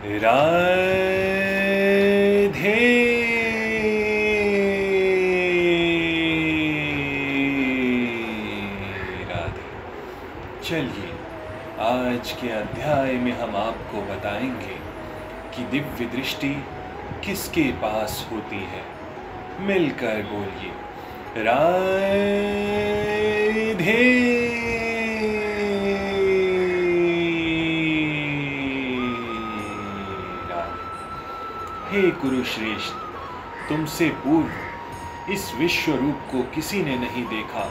राधे राधे। चलिए आज के अध्याय में हम आपको बताएंगे कि दिव्य दृष्टि किसके पास होती है। मिलकर बोलिए राधे राधे। हे कुरुश्रेष्ठ, तुमसे पूर्व इस विश्व रूप को किसी ने नहीं देखा,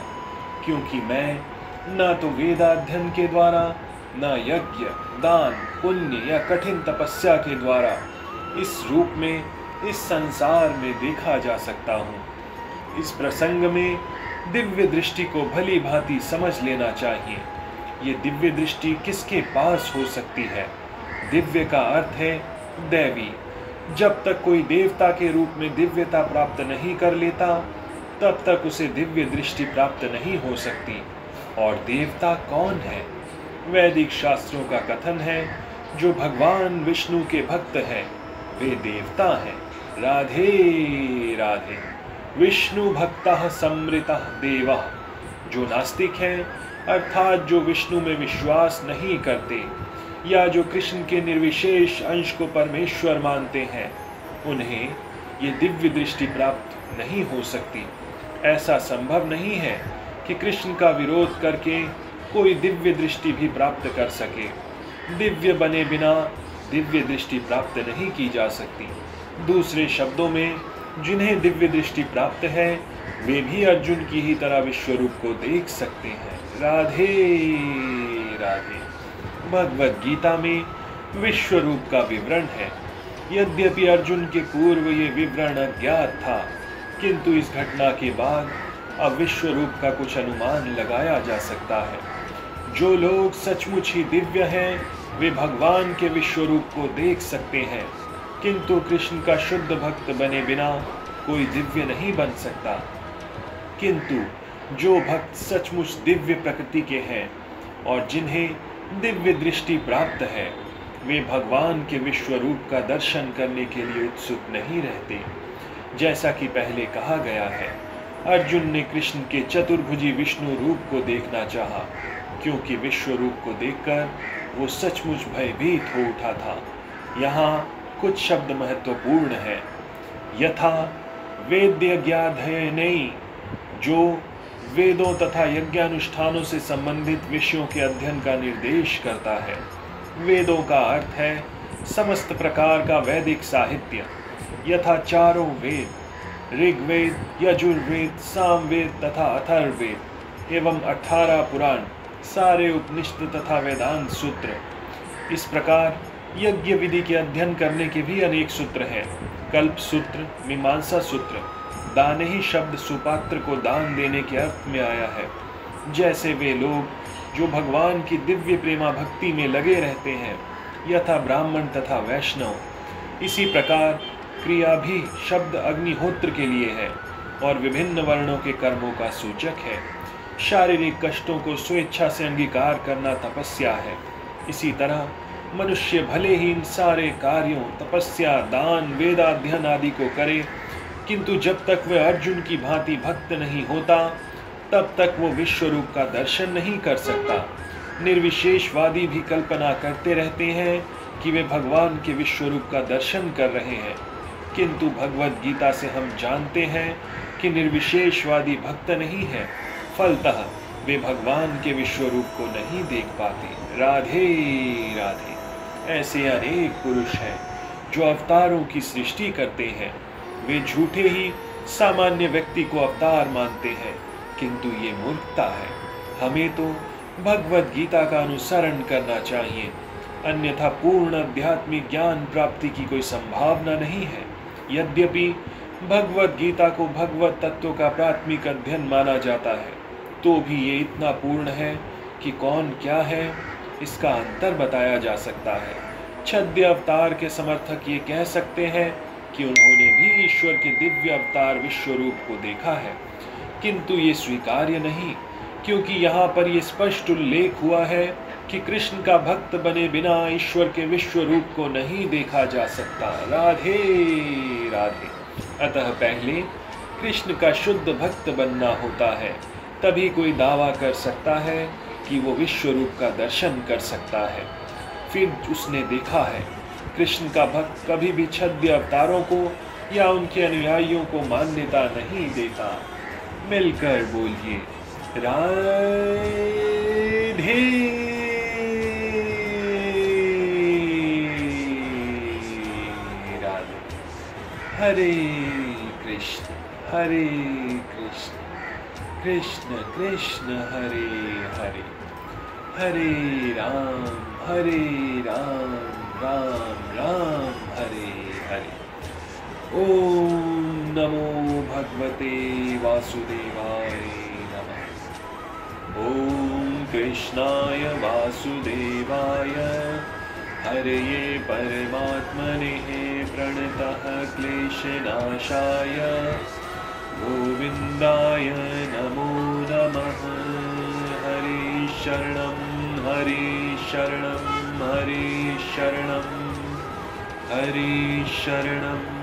क्योंकि मैं ना तो वेदाध्ययन के द्वारा, ना यज्ञ दान पुण्य या कठिन तपस्या के द्वारा इस रूप में इस संसार में देखा जा सकता हूँ। इस प्रसंग में दिव्य दृष्टि को भली भांति समझ लेना चाहिए। ये दिव्य दृष्टि किसके पास हो सकती है? दिव्य का अर्थ है दैवी। जब तक कोई देवता के रूप में दिव्यता प्राप्त नहीं कर लेता, तब तक उसे दिव्य दृष्टि प्राप्त नहीं हो सकती। और देवता कौन है? वैदिक शास्त्रों का कथन है, जो भगवान विष्णु के भक्त हैं वे देवता हैं। राधे राधे। विष्णु भक्तः समृतः देवः। जो नास्तिक हैं, अर्थात जो विष्णु में विश्वास नहीं करते या जो कृष्ण के निर्विशेष अंश को परमेश्वर मानते हैं, उन्हें ये दिव्य दृष्टि प्राप्त नहीं हो सकती। ऐसा संभव नहीं है कि कृष्ण का विरोध करके कोई दिव्य दृष्टि भी प्राप्त कर सके। दिव्य बने बिना दिव्य दृष्टि प्राप्त नहीं की जा सकती। दूसरे शब्दों में, जिन्हें दिव्य दृष्टि प्राप्त है वे भी अर्जुन की ही तरह विश्व रूप को देख सकते हैं। राधे राधे। भगवद गीता में विश्व रूप का विवरण है। यद्यपि अर्जुन के पूर्व ये विवरण अज्ञात था, किंतु इस घटना के बाद अब विश्व रूप का कुछ अनुमान लगाया जा सकता है। जो लोग सचमुच ही दिव्य हैं, वे भगवान के विश्व रूप को देख सकते हैं, किंतु कृष्ण का शुद्ध भक्त बने बिना कोई दिव्य नहीं बन सकता। किंतु जो भक्त सचमुच दिव्य प्रकृति के हैं और जिन्हें दिव्य दृष्टि प्राप्त है, वे भगवान के विश्व रूप का दर्शन करने के लिए उत्सुक नहीं रहते। जैसा कि पहले कहा गया है, अर्जुन ने कृष्ण के चतुर्भुजी विष्णु रूप को देखना चाहा, क्योंकि विश्व रूप को देखकर वो सचमुच भयभीत हो उठा था। यहाँ कुछ शब्द महत्वपूर्ण है। यथा वेद्यज्ञाध्ययनै, जो वेदों तथा यज्ञानुष्ठानों से संबंधित विषयों के अध्ययन का निर्देश करता है। वेदों का अर्थ है समस्त प्रकार का वैदिक साहित्य, यथा चारों वेद, ऋग्वेद, यजुर्वेद, सामवेद तथा अथर्ववेद एवं 18 पुराण, सारे उपनिषद तथा वेदांत सूत्र। इस प्रकार यज्ञ विधि के अध्ययन करने के भी अनेक सूत्र हैं। कल्प सूत्र, मीमांसा सूत्र। दान ही शब्द सुपात्र को दान देने के अर्थ में आया है। जैसे वे लोग जो भगवान की दिव्य प्रेमा भक्ति में लगे रहते हैं, यथा ब्राह्मण तथा वैष्णव। इसी प्रकार क्रिया भी शब्द अग्निहोत्र के लिए है और विभिन्न वर्णों के कर्मों का सूचक है। शारीरिक कष्टों को स्वेच्छा से अंगीकार करना तपस्या है। इसी तरह मनुष्य भले ही इन सारे कार्यों, तपस्या, दान, वेदाध्ययन आदि को करे, किंतु जब तक वह अर्जुन की भांति भक्त नहीं होता, तब तक वो विश्व रूप का दर्शन नहीं कर सकता। निर्विशेषवादी भी कल्पना करते रहते हैं कि वे भगवान के विश्व रूप का दर्शन कर रहे हैं, किंतु भगवद गीता से हम जानते हैं कि निर्विशेषवादी भक्त नहीं है। फलतः वे भगवान के विश्व रूप को नहीं देख पाते। राधे राधे। ऐसे अनेक पुरुष हैं जो अवतारों की सृष्टि करते हैं। वे झूठे ही सामान्य व्यक्ति को अवतार मानते हैं, किंतु ये मूर्खता है। हमें तो भगवद गीता का अनुसरण करना चाहिए, अन्यथा पूर्ण आध्यात्मिक ज्ञान प्राप्ति की कोई संभावना नहीं है। यद्यपि भगवद गीता को भगवत तत्व का प्राथमिक अध्ययन माना जाता है, तो भी ये इतना पूर्ण है कि कौन क्या है इसका अंतर बताया जा सकता है। छद्य अवतार के समर्थक ये कह सकते हैं कि उन्होंने भी ईश्वर के दिव्य अवतार विश्व रूप को देखा है, किंतु ये स्वीकार्य नहीं, क्योंकि यहाँ पर ये स्पष्ट उल्लेख हुआ है कि कृष्ण का भक्त बने बिना ईश्वर के विश्व रूप को नहीं देखा जा सकता। राधे राधे। अतः पहले कृष्ण का शुद्ध भक्त बनना होता है, तभी कोई दावा कर सकता है कि वो विश्व रूप का दर्शन कर सकता है। फिर उसने देखा है, कृष्ण का भक्त कभी भी छद्म अवतारों को या उनके अनुयायियों को मान्यता नहीं देता। मिलकर बोलिए राधे राधे। हरे कृष्ण कृष्ण कृष्ण हरे हरे, हरे राम राम राम हरे हरे। ओम नमो भगवते वासुदेवाय नमः। ओम कृष्णाय वासुदेवाय हरये परमात्मने प्रणतः क्लेशनाशाय गोविन्दाय नमो नमः। हरे शरणं हरे शरणं हरे शरणं हरे शरणं